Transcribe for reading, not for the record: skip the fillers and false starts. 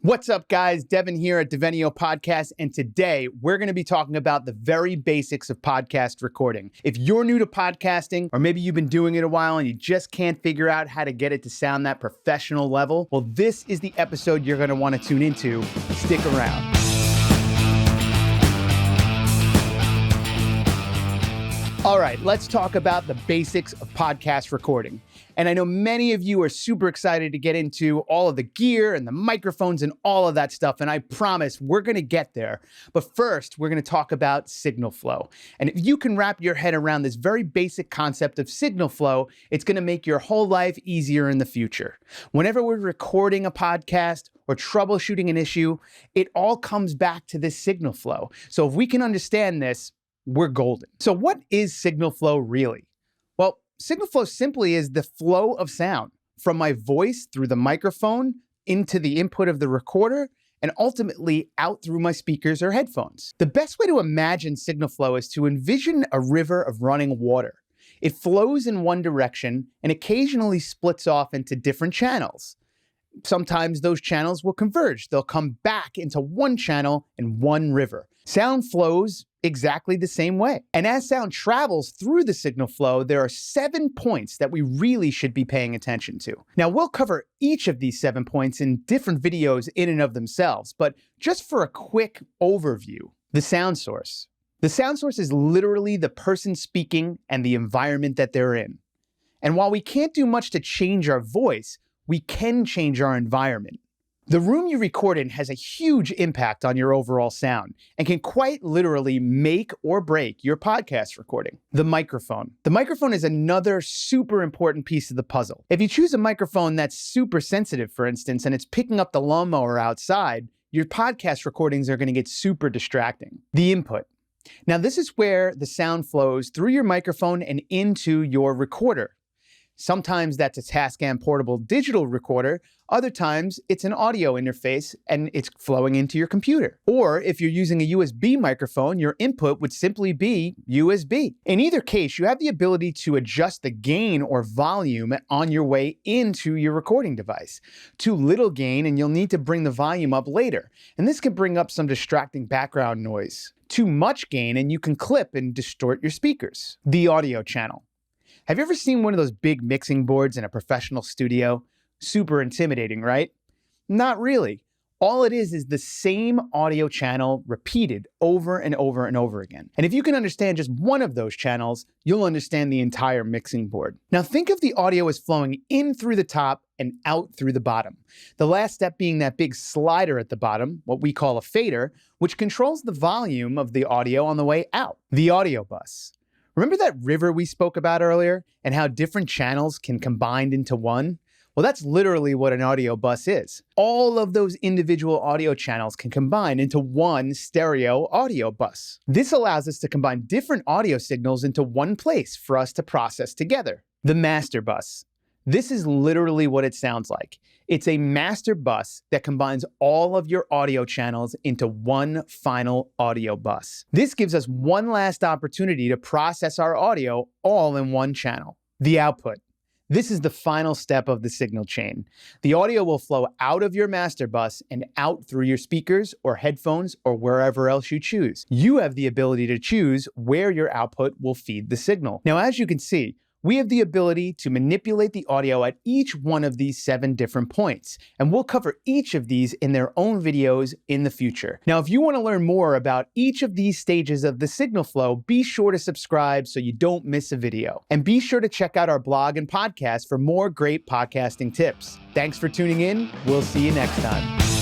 What's up, guys? Devin here at Devenio Podcast, and today we're going to be talking about the very basics of podcast recording. If you're new to podcasting, or maybe you've been doing it a while and you just can't figure out how to get it to sound that professional level, well, this is the episode you're going to want to tune into. Stick around. All right, let's talk about the basics of podcast recording. And I know many of you are super excited to get into all of the gear and the microphones and all of that stuff, and I promise we're going to get there. But first, we're going to talk about signal flow. And if you can wrap your head around this very basic concept of signal flow, it's going to make your whole life easier in the future. Whenever we're recording a podcast or troubleshooting an issue, it all comes back to this signal flow. So if we can understand this, we're golden. So what is signal flow really? Well, signal flow simply is the flow of sound from my voice through the microphone into the input of the recorder and ultimately out through my speakers or headphones. The best way to imagine signal flow is to envision a river of running water. It flows in one direction and occasionally splits off into different channels. Sometimes those channels will converge. They'll come back into one channel in one river. Sound flows exactly the same way. And as sound travels through the signal flow, there are 7 points that we really should be paying attention to. Now, we'll cover each of these 7 points in different videos in and of themselves, but just for a quick overview, the sound source. The sound source is literally the person speaking and the environment that they're in. And while we can't do much to change our voice, we can change our environment. The room you record in has a huge impact on your overall sound and can quite literally make or break your podcast recording. The microphone. The microphone is another super important piece of the puzzle. If you choose a microphone that's super sensitive, for instance, and it's picking up the lawnmower outside, your podcast recordings are going to get super distracting. The input. Now, this is where the sound flows through your microphone and into your recorder. Sometimes that's a Tascam portable digital recorder. Other times it's an audio interface and it's flowing into your computer. Or if you're using a USB microphone, your input would simply be USB. In either case, you have the ability to adjust the gain or volume on your way into your recording device. Too little gain and you'll need to bring the volume up later. And this can bring up some distracting background noise. Too much gain and you can clip and distort your speakers. The audio channel. Have you ever seen one of those big mixing boards in a professional studio? Super intimidating, right? Not really. All it is the same audio channel repeated over and over and over again. And if you can understand just one of those channels, you'll understand the entire mixing board. Now think of the audio as flowing in through the top and out through the bottom. The last step being that big slider at the bottom, what we call a fader, which controls the volume of the audio on the way out. The audio bus. Remember that river we spoke about earlier and how different channels can combine into one? Well, that's literally what an audio bus is. All of those individual audio channels can combine into one stereo audio bus. This allows us to combine different audio signals into one place for us to process together. The master bus. This is literally what it sounds like. It's a master bus that combines all of your audio channels into one final audio bus. This gives us one last opportunity to process our audio all in one channel. The output. This is the final step of the signal chain. The audio will flow out of your master bus and out through your speakers or headphones or wherever else you choose. You have the ability to choose where your output will feed the signal. Now, as you can see, we have the ability to manipulate the audio at each one of these 7 different points, and we'll cover each of these in their own videos in the future. Now, if you want to learn more about each of these stages of the signal flow, be sure to subscribe so you don't miss a video. And be sure to check out our blog and podcast for more great podcasting tips. Thanks for tuning in. We'll see you next time.